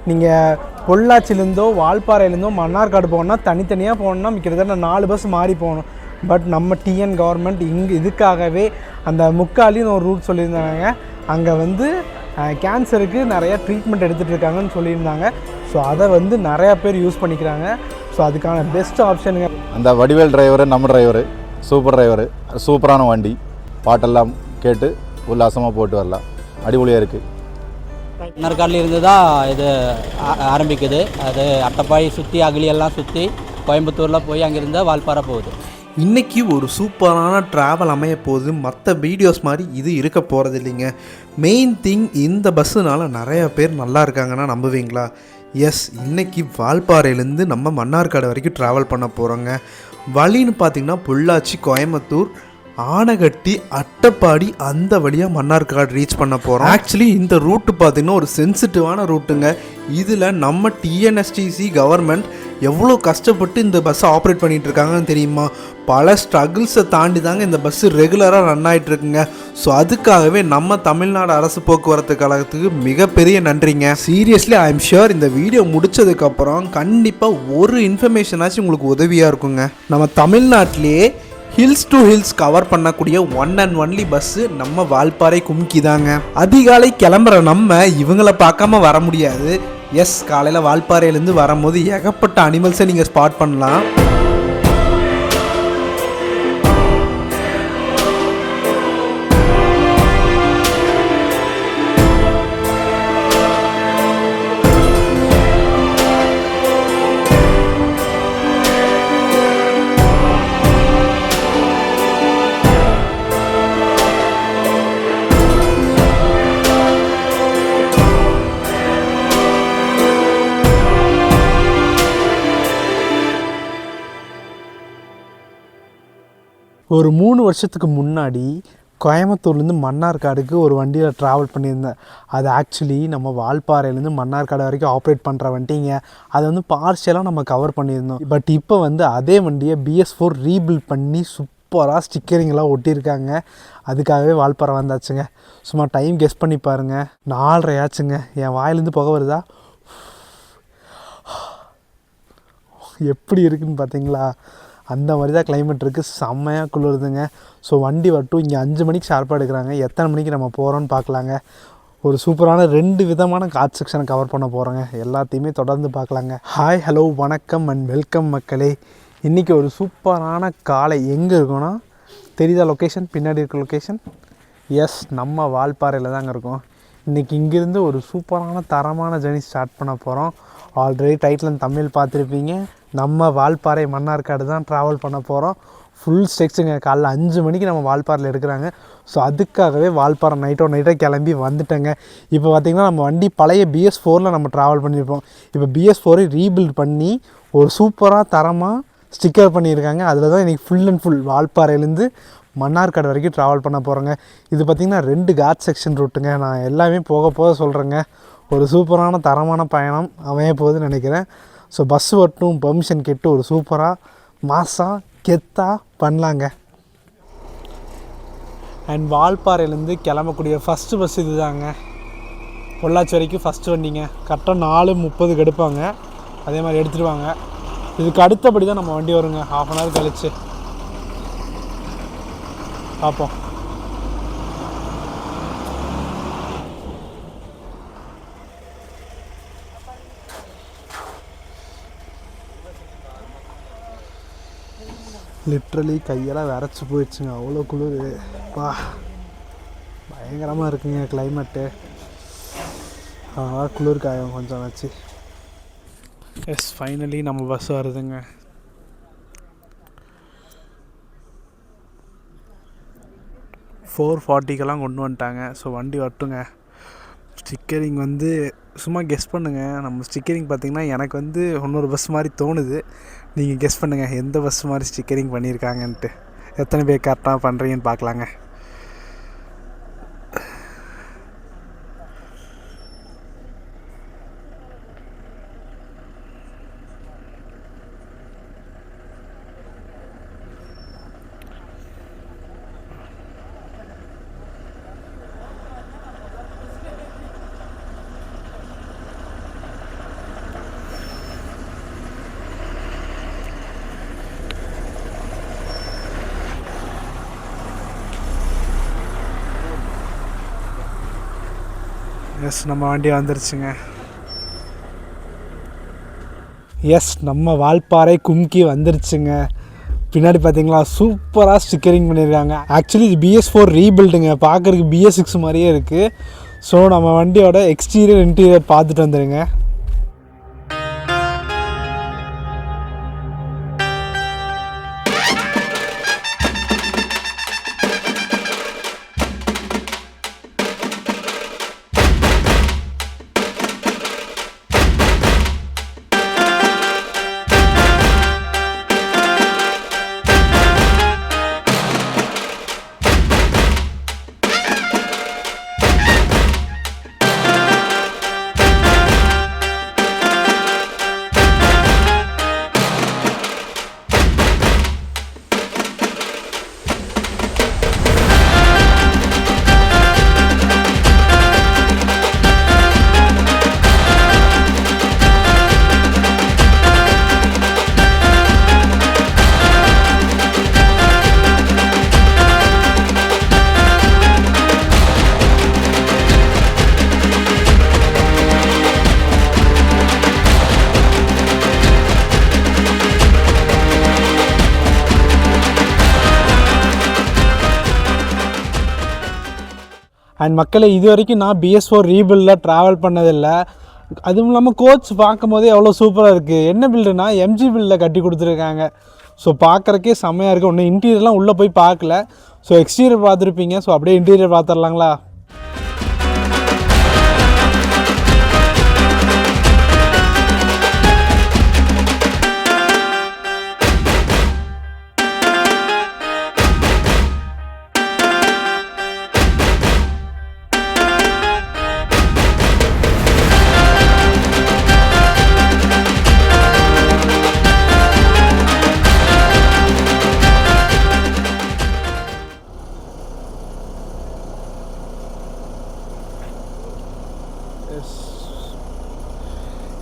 நீங்கள் பொள்ளாச்சிலேருந்தோ வால்பாறையிலேருந்தோ மன்னார்காடு போகணுன்னா தனித்தனியாக போகணுன்னா கிட்டத்தட்ட 4 பஸ் மாறி போகணும். பட் நம்ம டிஎன் கவர்மெண்ட் இதுக்காகவே அந்த முக்காலின்னு ஒரு ரூட் சொல்லியிருந்தாங்க. அங்கே வந்து கேன்சருக்கு நிறையா ட்ரீட்மெண்ட் எடுத்துகிட்டு இருக்காங்கன்னு சொல்லியிருந்தாங்க. ஸோ அதை வந்து நிறையா பேர் யூஸ் பண்ணிக்கிறாங்க. ஸோ அதுக்கான பெஸ்ட் ஆப்ஷனுங்க. அந்த வடிவேல் டிரைவரு நம்ம டிரைவரு சூப்பர் டிரைவரு, சூப்பரான வண்டி, பாட்டெல்லாம் கேட்டு உல்லாசமாக போட்டு வரலாம். அடிப்பொலியாக இருக்குது. மன்னார்காடில் இருந்து தான் இது ஆரம்பிக்குது. அது அட்டப்பாடி சுற்றி அகிலியெல்லாம் சுற்றி கோயம்புத்தூரில் போய் அங்கேருந்து வால்பாறை போகுது. இன்றைக்கி ஒரு சூப்பரான ட்ராவல் அமைய போகுது. மற்ற வீடியோஸ் மாதிரி இது இருக்க போகிறது இல்லைங்க. மெயின் திங், இந்த பஸ்ஸுனால் நிறையா பேர் நல்லா இருக்காங்கன்னா நம்புவீங்களா? எஸ், இன்றைக்கி வால்பாறையிலேருந்து நம்ம மன்னார்காடு வரைக்கும் ட்ராவல் பண்ண போகிறோங்க. வழின்னு பார்த்திங்கன்னா பொள்ளாச்சி, கோயம்புத்தூர், ஆனகட்டி, அட்டப்பாடி, அந்த வழியாக மன்னார்காடு ரீச் பண்ண போகிறோம். ஆக்சுவலி இந்த ரூட்டு பார்த்திங்கன்னா ஒரு சென்சிட்டிவான ரூட்டுங்க. இதில் நம்ம டிஎன்எஸ்டிசி கவர்மெண்ட் எவ்வளோ கஷ்டப்பட்டு இந்த பஸ்ஸை ஆப்ரேட் பண்ணிகிட்டு இருக்காங்கன்னு தெரியுமா? பல ஸ்ட்ரகிள்ஸை தாண்டி தாங்க இந்த பஸ்ஸு ரெகுலராக ரன் ஆகிட்டுருக்குங்க. ஸோ அதுக்காகவே நம்ம தமிழ்நாடு அரசு போக்குவரத்து கழகத்துக்கு மிகப்பெரிய நன்றிங்க. சீரியஸ்லி ஐ எம் ஷுர் இந்த வீடியோ முடித்ததுக்கப்புறம் கண்டிப்பாக ஒரு இன்ஃபர்மேஷனாச்சும் உங்களுக்கு உதவியாக இருக்குங்க. நம்ம தமிழ்நாட்டிலே ஹில்ஸ் டு ஹில்ஸ் கவர் பண்ணக்கூடிய ஒன் அண்ட் ஒன்லி பஸ்ஸு நம்ம வால்பாறை கும்கி தாங்க. அதிகாலை கிளம்புற நம்ம இவங்களை பார்க்காம வர முடியாது. எஸ், காலையில் வால்பாறையிலேருந்து வரும்போது ஏகப்பட்ட அனிமல்ஸை நீங்கள் ஸ்பாட் பண்ணலாம். ஒரு 3 வருஷத்துக்கு முன்னாடி கோயம்புத்தூர்லேருந்து மன்னார்காடுக்கு ஒரு வண்டியில் ட்ராவல் பண்ணியிருந்தேன். அது ஆக்சுவலி நம்ம வால்பாறையிலேருந்து மன்னார்காடு வரைக்கும் ஆப்ரேட் பண்ணுற வண்டிங்க. அதை வந்து பார்ஷியலாக நம்ம கவர் பண்ணியிருந்தோம். பட் இப்போ வந்து அதே வண்டியை BS4 ரீபில்ட் பண்ணி சூப்பராக ஸ்டிக்கரிங்லாம் ஒட்டியிருக்காங்க. அதுக்காகவே வால்பாறை வந்தாச்சுங்க. சும்மா டைம் கெஸ் பண்ணி பாருங்கள், 4:30 ஆச்சுங்க. என் வாயிலேருந்து புகை வருதா? எப்படி இருக்குதுன்னு பார்த்தீங்களா? அந்த மாதிரி தான் கிளைமேட் இருக்குது. செம்மையாக குளிருதுங்க. ஸோ வண்டி வட்டும் இங்கே 5 மணிக்கு ஷார்ப்பாக எடுக்கிறாங்க. எத்தனை மணிக்கு நம்ம போகிறோன்னு பார்க்கலாங்க. ஒரு சூப்பரான 2 விதமான காட் செக்ஷனை கவர் பண்ண போகிறோங்க. எல்லாத்தையுமே தொடர்ந்து பார்க்கலாங்க. ஹாய், ஹலோ, வணக்கம் அண்ட் வெல்கம் மக்களே. இன்றைக்கி ஒரு சூப்பரான காலை. எங்கே இருக்கோன்னா தெரியுதா லொக்கேஷன்? பின்னாடி இருக்க லொக்கேஷன் எஸ், நம்ம வால்பாறையில் தாங்க இருக்கோம். இன்றைக்கி இங்கேருந்து ஒரு சூப்பரான தரமான ஜர்னி ஸ்டார்ட் பண்ண போகிறோம். ஆல்ரெடி டைட்டில் தமிழ் பார்த்துருப்பீங்க. நம்ம வால்பாறை மன்னார்காடு தான் ட்ராவல் பண்ண போகிறோம். ஃபுல் ஸ்டெக்ஸுங்க. காலைல 5 மணிக்கு நம்ம வால்பாறையில் எடுக்கிறாங்க. ஸோ அதுக்காகவே வால்பாறை நைட்டாக கிளம்பி வந்துட்டேங்க. இப்போ பார்த்திங்கன்னா நம்ம வண்டி பழைய BS4 நம்ம ட்ராவல் பண்ணியிருப்போம். இப்போ BS4 ரீபில்ட் பண்ணி ஒரு சூப்பராக தரமாக ஸ்டிக்கர் பண்ணியிருக்காங்க. அதில் தான் இன்றைக்கி ஃபுல் அண்ட் ஃபுல் வால்பாறையிலேருந்து மன்னார்காடு வரைக்கும் ட்ராவல் பண்ண போகிறோங்க. இது பார்த்திங்கன்னா 2 காட் செக்ஷன் ரூட்டுங்க. நான் எல்லாமே போக சொல்கிறேங்க. ஒரு சூப்பரான தரமான பயணம் அமைய போகுதுன்னு நினைக்கிறேன். ஸோ பஸ்ஸு மட்டும் பெர்மிஷன் கேட்டு ஒரு சூப்பராக மாசாக கெத்தாக பண்ணலாங்க. அண்ட் வால்பாறையிலேருந்து கிளம்பக்கூடிய ஃபஸ்ட்டு பஸ் இது தாங்க. பொள்ளாச்சி வரைக்கும் ஃபஸ்ட்டு வண்டிங்க. கரெக்டாக 4:30 எடுப்பாங்க. அதே மாதிரி எடுத்துடுவாங்க. இதுக்கு அடுத்தபடி தான் நம்ம வண்டி வருங்க. 1/2 அன் ஹவர் கழிச்சு பார்ப்போம். லிட்ரலி கையெல்லாம் விரைச்சி போயிடுச்சுங்க. அவ்வளோ குளிர். பயங்கரமாக இருக்குங்க கிளைமேட்டு. குளிர் காயம் கொஞ்சம் வச்சு. எஸ், ஃபைனலி நம்ம பஸ் வருதுங்க. ஃபோர் 40 கொண்டு வந்துட்டாங்க. ஸோ வண்டி வரட்டுங்க. ஸ்டிக்கரிங் வந்து சும்மா கெஸ் பண்ணுங்கள். நம்ம ஸ்டிக்கரிங் பார்த்திங்கன்னா எனக்கு வந்து இன்னொரு பஸ் மாதிரி தோணுது. நீங்கள் கெஸ் பண்ணுங்கள் எந்த பஸ் மாதிரி ஸ்டிக்கரிங் பண்ணியிருக்காங்கன்ட்டு. எத்தனை பேர் கரெக்டாக பண்ணுறீங்கன்னு பார்க்கலாங்க. எஸ் நம்ம வண்டி வந்துருச்சுங்க. எஸ் நம்ம வால்பாறை கும்கி வந்துருச்சுங்க. பின்னாடி பார்த்தீங்களா சூப்பராக ஸ்டிக்கரிங் பண்ணியிருக்காங்க. ஆக்சுவலி இது BS4 ரீபில்டுங்க, பார்க்குறதுக்கு BS6 மாதிரியே இருக்குது. ஸோ நம்ம வண்டியோட எக்ஸ்டீரியர் இன்டீரியர் பார்த்துட்டு வந்துடுங்க. அண்ட் மக்களை இது வரைக்கும் நான் BS4 ரீபில்டில் ட்ராவல் பண்ணதில்லை. அதுவும் இல்லாமல் கோச் பார்க்கும் போதே எவ்வளோ சூப்பராக இருக்குது. என்ன பில்டுனா MG பில்டில் கட்டி கொடுத்துருக்காங்க. ஸோ பார்க்குறக்கே செம்மையாக இருக்குது. ஒன்று இன்டீரியர்லாம் உள்ளே போய் பார்க்கல. ஸோ எக்ஸ்டீரியர் பார்த்துருப்பீங்க. ஸோ அப்படியே இன்டீரியர் பார்த்துடலாங்களா?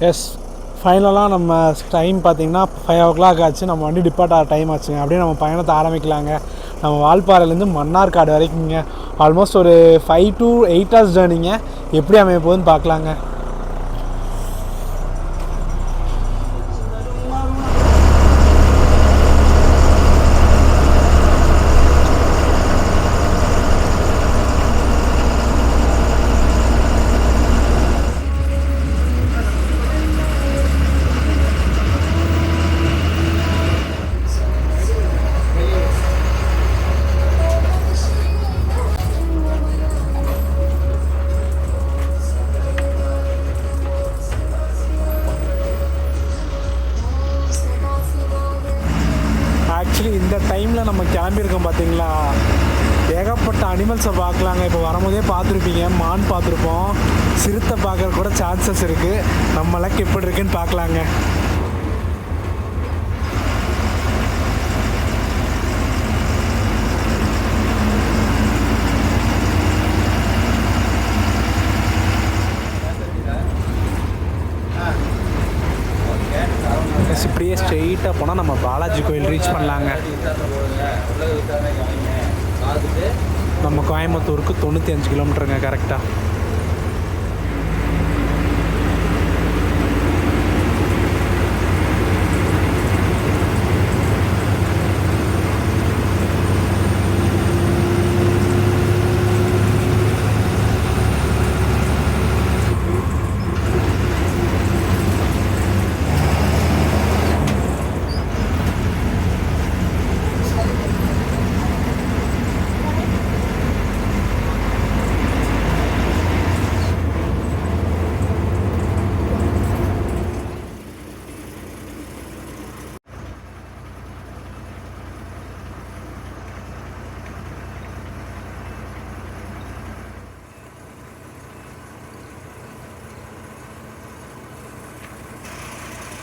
எஸ் ஃபைனலாக நம்ம டைம் பார்த்திங்கன்னா 5 o'clock ஆச்சு. நம்ம வண்டி டிபார்ட் ஆகிற டைம் ஆச்சுங்க. அப்படியே நம்ம பயணத்தை ஆரம்பிக்கலாங்க. நம்ம வால்பாறையிலேருந்து மன்னார்காடு வரைக்குங்க ஆல்மோஸ்ட் ஒரு 5 to 8 hours ஜேர்னிங்க. எப்படி அமைய போகுதுன்னு பார்க்கலாங்க. ஆக்சுவலி இந்த டைமில் நம்ம கிளம்பியிருக்கோம் பார்த்தீங்களா, ஏகப்பட்ட அனிமல்ஸை பார்க்கலாங்க. இப்போ வரும்போதே பார்த்துருப்பீங்க, மான் பார்த்துருப்போம், சிறுத்தை பார்க்குற கூட சான்சஸ் இருக்குது. நம்ம லக் எப்படி இருக்குன்னு பார்க்கலாங்க. இப்படியே ஸ்ட்ரெயிட்டாக போனால் நம்ம பாலாஜி கோயில் ரீச் பண்ணலாங்க. நம்ம கோயம்புத்தூருக்கு 95 கிலோமீட்டருங்க கரெக்டாக.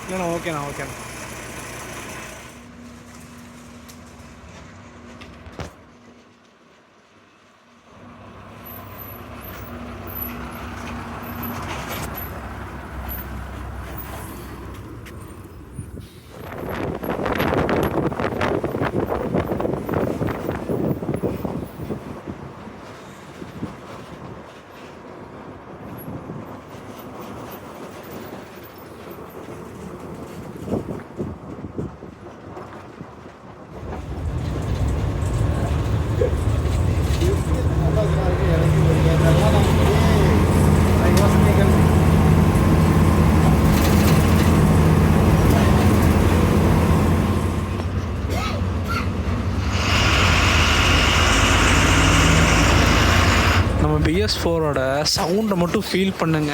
இல்லைண்ணா ஓகேண்ணா ஓகேண்ணா. சவுண்டை மட்டும் ஃபீல் பண்ணுங்க.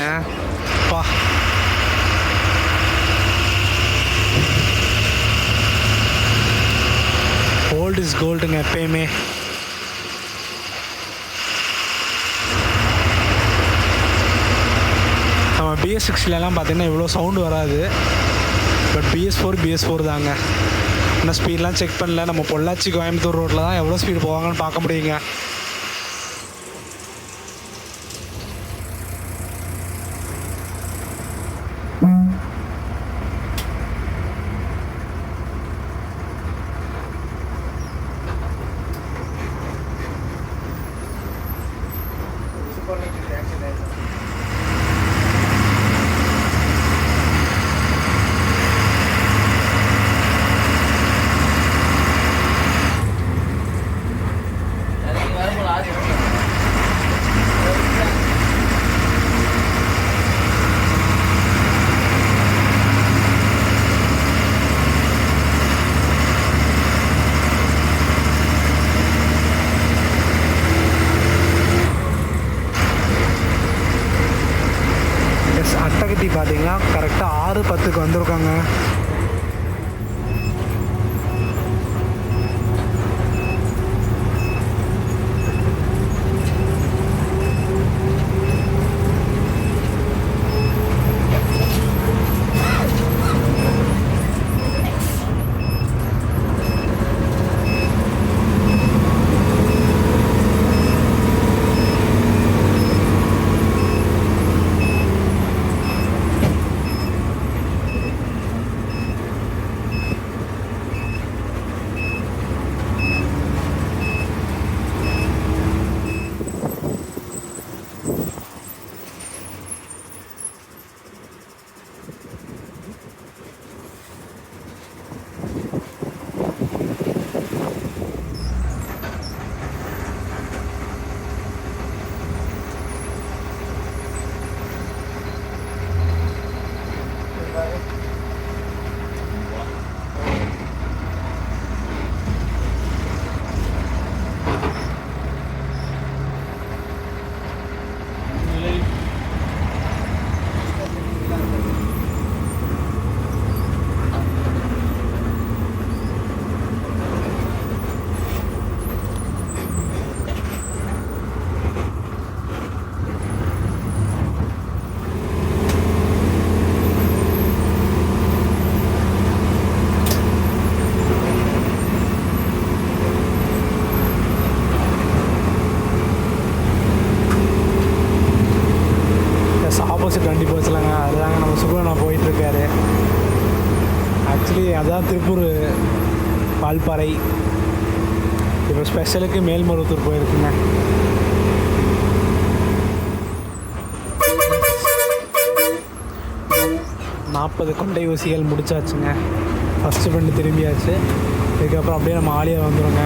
பா ஓல்டு இஸ் கோல்டுங்க எப்பயுமே. நம்ம BS6லலாம் பார்த்தீங்கன்னா இவ்வளோ சவுண்டு வராது. பட் BS4 தாங்க. இன்னும் ஸ்பீட்லாம் செக் பண்ணல. நம்ம பொள்ளாச்சி கோயம்புத்தூர் ரோட்டில் தான் எவ்வளோ ஸ்பீடு போவாங்கன்னு பார்க்க முடியுங்க. அட்டகத்தி பார்த்தீங்கன்னா கரெக்டாக 6:10க்கு வந்திருக்காங்க. ஆப்போசிட் வண்டி போச்சுலங்க, அதுதாங்க நம்ம சுகுணா போயிட்டுருக்காரு. ஆக்சுவலி அதான் திருப்பூர் வால்பாறை. இப்போ ஸ்பெஷலுக்கு மேல்மருவத்தூர் போயிருக்குங்க. நாற்பது கொண்டை ஊசிகள் முடிச்சாச்சுங்க. ஃபஸ்ட்டு பண்ணி திரும்பியாச்சு. இதுக்கப்புறம் அப்படியே நம்ம ஆலியா வந்துடுங்க.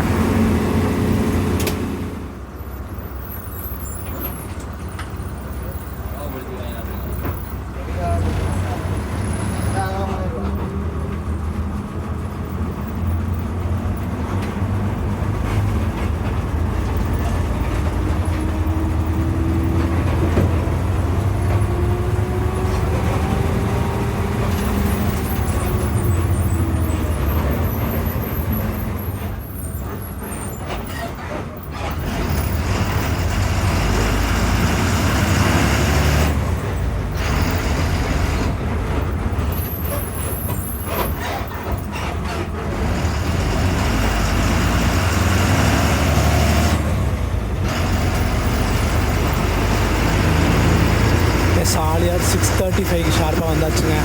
ஆலியார் 6:35க்கு ஷார்ப்பாக வந்தாச்சுங்க.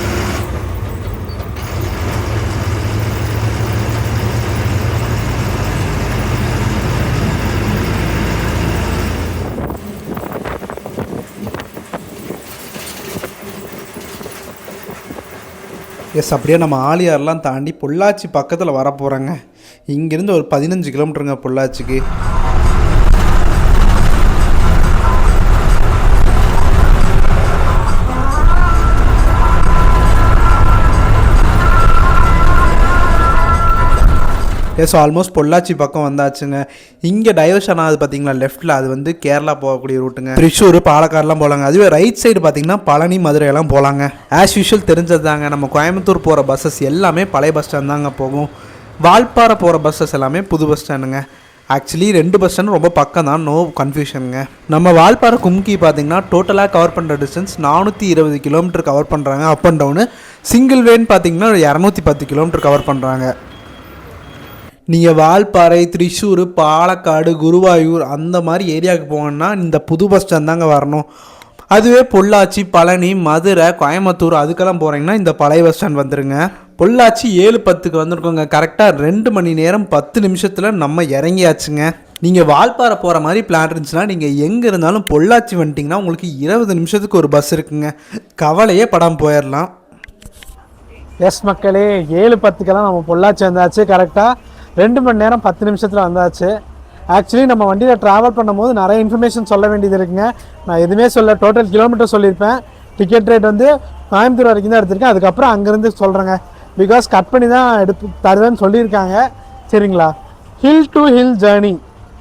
எஸ், அப்படியே நம்ம ஆலியார்லாம் தாண்டி பொள்ளாச்சி பக்கத்தில் வர போகிறோங்க. இங்கேருந்து ஒரு 15 கிலோமீட்டருங்க பொள்ளாச்சிக்கு. எஸ் ஆல்மோஸ்ட் பொள்ளாச்சி பக்கம் வந்தாச்சுங்க. இங்கே டைவர்ஷன் ஆகுது பார்த்தீங்களா லெஃப்ட்டில், அது வந்து கேரளா போகக்கூடிய ரூட்டுங்க. திருச்சூர் பாலக்காடுலாம் போகலாங்க. அதுவே ரைட் சைடு பார்த்தீங்கன்னா பழனி மதுரையெல்லாம் போகலாங்க. ஆஸ் யூஷுவல் தெரிஞ்சது தாங்க, நம்ம கோயம்புத்தூர் போகிற பஸ்ஸஸ் எல்லாமே பழைய பஸ் ஸ்டாண்ட் தாங்க போகும். வால்பாறை போகிற பஸ்ஸஸ் எல்லாமே புது பஸ் ஸ்டாண்டுங்க. ஆக்சுவலி 2 பஸ் ஸ்டாண்ட் ரொம்ப பக்கம் தான், நோ கன்ஃபியூஷனுங்க. நம்ம வால்பாறை கும்கி பார்த்தீங்கன்னா டோட்டலாக கவர் பண்ணுற டிஸ்டன்ஸ் 420 கிலோமீட்டர் கவர் பண்ணுறாங்க up and down. Single van பார்த்தீங்கன்னா 210 கிலோமீட்டர் கவர் பண்ணுறாங்க. நீங்கள் வால்பாறை, திரிசூர், பாலக்காடு, குருவாயூர் அந்த மாதிரி ஏரியாவுக்கு போகணுன்னா இந்த புது பஸ் ஸ்டாண்ட் தாங்க வரணும். அதுவே பொள்ளாச்சி, பழனி, மதுரை, கோயம்புத்தூர் அதுக்கெல்லாம் போகிறீங்கன்னா இந்த பழைய பஸ் ஸ்டாண்ட் வந்துடுங்க. பொள்ளாச்சி 7:10க்கு வந்திருக்கோங்க. கரெக்டாக 2 மணி நேரம் 10 நிமிஷத்தில் நம்ம இறங்கியாச்சுங்க. நீங்கள் வால்பாறை போகிற மாதிரி பிளான் இருந்துச்சுன்னா நீங்கள் எங்கே இருந்தாலும் பொள்ளாச்சி வந்துட்டிங்கன்னா உங்களுக்கு 20 நிமிஷத்துக்கு ஒரு பஸ் இருக்குங்க. கவலையே படாமல் போயிடலாம். எஸ் மக்களே, 7:10க்கெல்லாம் நம்ம பொள்ளாச்சி வந்தாச்சு. கரெக்டாக 2 மணி நேரம் 10 நிமிஷத்தில் வந்தாச்சு. ஆக்சுவலி நம்ம வண்டியில் ட்ராவல் பண்ணும்போது நிறைய இன்ஃபர்மேஷன் சொல்ல வேண்டியது இருக்குங்க. நான் எதுவுமே சொல்ல, டோட்டல் கிலோமீட்டர் சொல்லியிருப்பேன். டிக்கெட் ரேட் வந்து கோயம்புத்தூர் வரைக்கும் தான் எடுத்திருக்கேன். அதுக்கப்புறம் அங்கேருந்து சொல்கிறேங்க, பிகாஸ் கட் பண்ணி தான் தருவேன்னு சொல்லியிருக்காங்க. சரிங்களா? Hill to hill journey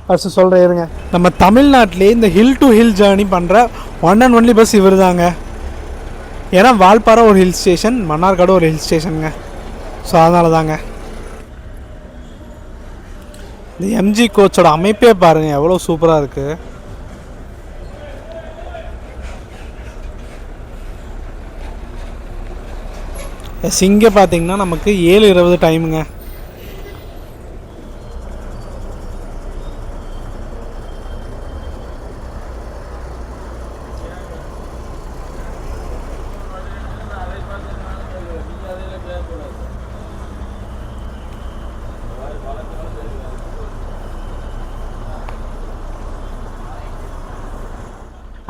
first சொல்கிறேன் இருங்க. நம்ம தமிழ்நாட்டிலே இந்த ஹில் டு ஹில் ஜேர்னி பண்ணுற ஒன் அண்ட் ஒன்லி பஸ் இவர் தாங்க. ஏன்னா வால்பாறை ஒரு ஹில் ஸ்டேஷன், மன்னார்காடு ஒரு ஹில் ஸ்டேஷனுங்க. ஸோ அதனால தாங்க. இந்த எம்ஜி கோச்சோட அமைப்பே பாருங்கள் எவ்வளோ சூப்பராக இருக்குது. எஸ், இங்கே பார்த்தீங்கன்னா நமக்கு 7:20 டைமுங்க.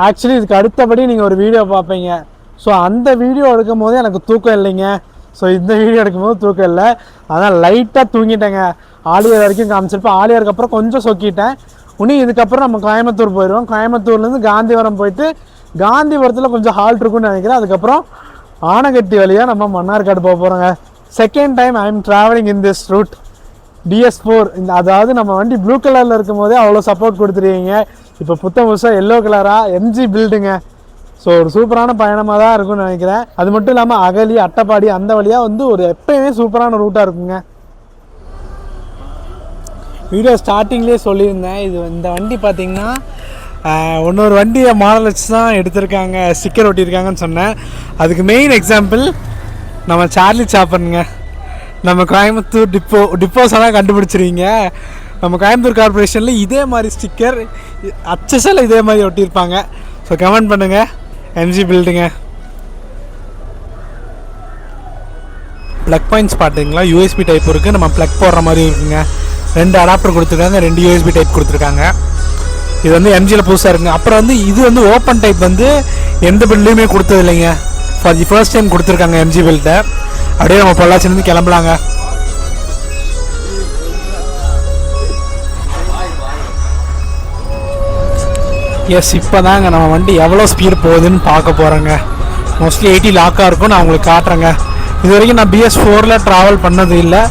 ஆக்சுவலி இதுக்கு அடுத்தபடி நீங்கள் ஒரு வீடியோ பார்ப்பீங்க. ஸோ அந்த வீடியோ எடுக்கும் போது எனக்கு தூக்கம் இல்லைங்க. ஸோ இந்த வீடியோ எடுக்கும்போது தூக்கம் இல்லை, அதனால் லைட்டாக தூங்கிட்டேங்க. ஆலியார் வரைக்கும் காமிச்சிருப்பேன். ஆலியாருக்கு அப்புறம் கொஞ்சம் சொக்கிட்டேன். இன்னும் இதுக்கப்புறம் நம்ம கோயம்புத்தூர் போயிடுவோம். கோயம்புத்தூர்லேருந்து காந்திபுரம் போயிட்டு காந்திபுரத்தில் கொஞ்சம் ஹால்ட் இருக்குன்னு நினைக்கிறேன். அதுக்கப்புறம் ஆனகட்டி வழியாக நம்ம மன்னார்காடு போக போகிறோங்க. Second time I am travelling in this route. DS4 இந்த, அதாவது நம்ம வண்டி ப்ளூ கலரில் இருக்கும் போதே அவ்வளோ சப்போர்ட் கொடுத்துருவீங்க. இப்போ புத்தம் புதுசாக எல்லோ கலராக MG பில்டுங்க. ஸோ ஒரு சூப்பரான பயணமாக தான் இருக்கும்னு நினைக்கிறேன். அது மட்டும் இல்லாமல் அகலி, அட்டப்பாடி அந்த வழியாக வந்து ஒரு எப்பயுமே சூப்பரான ரூட்டாக இருக்குங்க. வீடியோ ஸ்டார்டிங்லேயே சொல்லியிருந்தேன், இது இந்த வண்டி பார்த்திங்கன்னா இன்னொரு வண்டியை மாடல் வச்சு தான் எடுத்திருக்காங்க, ஸ்டிக்கர் ஒட்டியிருக்காங்கன்னு சொன்னேன். அதுக்கு மெயின் எக்ஸாம்பிள் நம்ம சார்லி சாப்பனுங்க. நம்ம கோயம்புத்தூர் டிப்போஸெல்லாம் கண்டுபிடிச்சிருவீங்க. நம்ம கோயம்புத்தூர் கார்பரேஷனில் இதே மாதிரி ஸ்டிக்கர் அச்சஸில் இதே மாதிரி ஒட்டியிருப்பாங்க. ஸோ கமெண்ட் பண்ணுங்கள். MG பில்டுங்க. ப்ளக் பாயிண்ட்ஸ் பார்த்தீங்களா, USB டைப் இருக்குது, நம்ம ப்ளக் போடுற மாதிரி இருக்குங்க. 2 அடாப்டர் கொடுத்துருக்காங்க, 2 USB டைப் கொடுத்துருக்காங்க. இது வந்து MGயில் புதுசாக இருக்குங்க. அப்புறம் வந்து இது வந்து ஓப்பன் டைப் வந்து எந்த பில்ட்லேயுமே கொடுத்தது இல்லைங்க. ஃபார் தி ஃபர்ஸ்ட் டைம் கொடுத்துருக்காங்க MG பில்ட்டை. அப்படியே நம்ம பொள்ளாச்சிலேருந்து கிளம்பலாங்க. எஸ், இப்போ தாங்க நம்ம வண்டி எவ்வளோ ஸ்பீடு போகுதுன்னு பார்க்க போகிறேங்க. மோஸ்ட்லி 80 லாக்காக இருக்கும். நான் உங்களுக்கு காட்டுறேங்க. இது வரைக்கும் நான் BS4ல் ட்ராவல் பண்ணது இல்லை.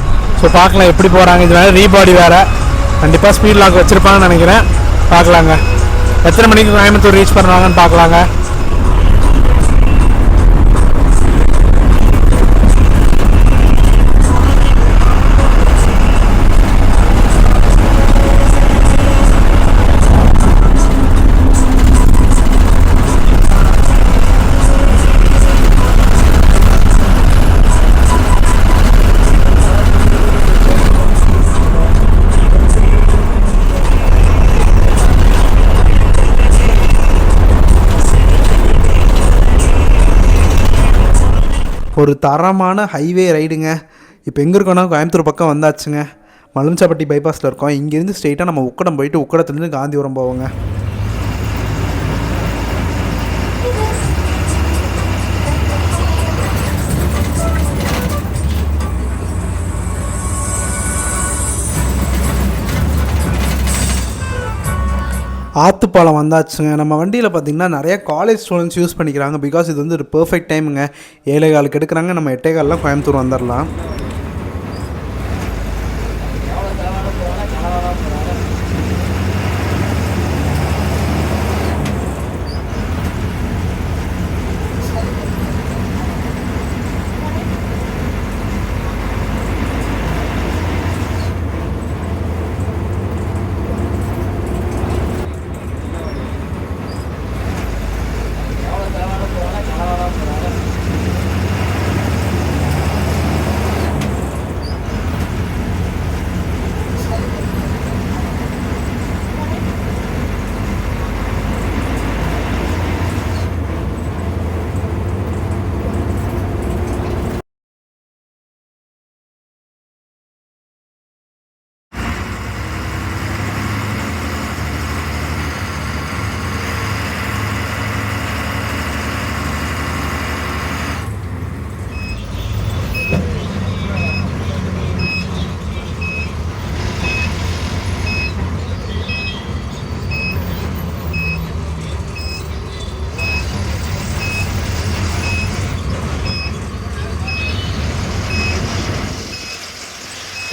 ஸோ பார்க்கலாம் எப்படி போகிறாங்க. இது வேறு ரீபாடி வேறு, கண்டிப்பாக ஸ்பீட் லாக் வச்சுருப்பாங்கன்னு நினைக்கிறேன். பார்க்கலாங்க. எத்தனை மணிக்கு கோயம்புத்தூர் ரீச் பண்ணுறாங்கன்னு பார்க்கலாங்க. ஒரு தரமான ஹைவே ரைடுங்க. இப்போ எங்கே இருக்கோன்னா கோயம்புத்தூர் பக்கம் வந்தாச்சுங்க. மலுமிச்சாப்பட்டி பைபாஸில் இருக்கோம். இங்கேருந்து ஸ்ட்ரெயிட்டாக நம்ம உக்கடம் போயிட்டு உக்கடத்துலேருந்து காந்திபுரம் போவோங்க. ஆத்துப்பாலம் வந்தாச்சுங்க. நம்ம வண்டியில் பார்த்திங்கன்னா நிறைய காலேஜ் ஸ்டூடெண்ட்ஸ் யூஸ் பண்ணிக்கிறாங்க. பிகாஸ் இது வந்து ஒரு பெர்ஃபெக்ட் டைமுங்க. 7:15 எடுக்கிறாங்க. நம்ம 8:15 கோயம்புத்தூர் வந்துடலாம்.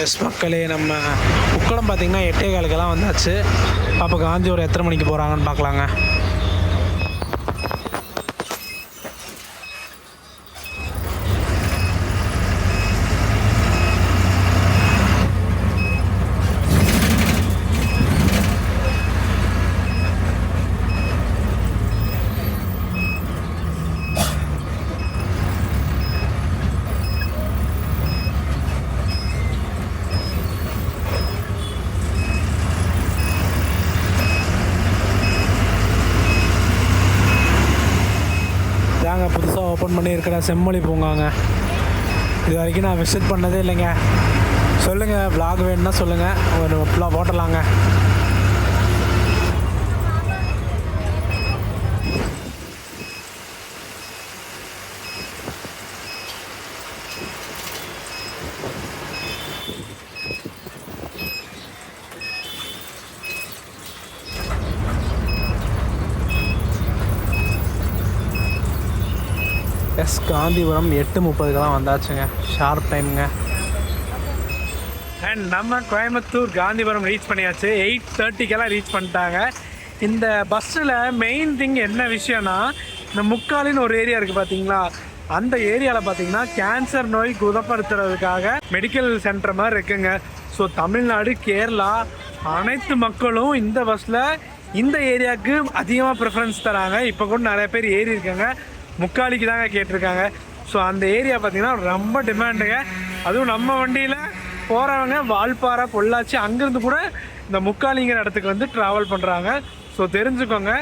எஸ் மக்களே, நம்ம உக்கடம் பார்த்திங்கன்னா 8:15 வந்தாச்சு. அப்போ காந்திபுரம் எத்தனை மணிக்கு போகிறாங்கன்னு பார்க்கலாங்க. புதுசாக ஓப்பன் பண்ணியிருக்கிற செம்மொழி பூங்காங்க. இது வரைக்கும் நான் விசிட் பண்ணதே இல்லைங்க. சொல்லுங்கள், விளாக் வேணுன்னா சொல்லுங்கள், ஒரு போட்டலாங்க. எஸ், காந்திபுரம் 8:30 வந்தாச்சுங்க. ஷார்ப் டைமுங்க. அண்ட் நம்ம கோயம்புத்தூர் காந்திபுரம் ரீச் பண்ணியாச்சு. 8:30 ரீச் பண்ணிட்டாங்க. இந்த பஸ்ஸில் மெயின் திங் என்ன விஷயம்னா, இந்த முக்காலின்னு ஒரு ஏரியா இருக்குது பார்த்தீங்களா, அந்த ஏரியாவில் பார்த்தீங்கன்னா கேன்சர் நோய் குணப்படுத்துறதுக்காக மெடிக்கல் சென்டர் மாதிரி இருக்குங்க. ஸோ தமிழ்நாடு, கேரளா அனைத்து மக்களும் இந்த பஸ்ஸில் இந்த ஏரியாவுக்கு அதிகமாக ப்ரிஃபரன்ஸ் தராங்க. இப்போ கூட நிறைய பேர் ஏறி இருக்காங்க, முக்காலிக்கு தாங்க கேட்டிருக்காங்க. ஸோ அந்த ஏரியா பார்த்திங்கன்னா ரொம்ப டிமாண்டுங்க. அதுவும் நம்ம வண்டியில் போகிறவங்க வால்பாறை, பொள்ளாச்சி அங்கேருந்து கூட இந்த முக்காலிங்கிற இடத்துக்கு வந்து ட்ராவல் பண்ணுறாங்க. ஸோ தெரிஞ்சுக்கோங்க,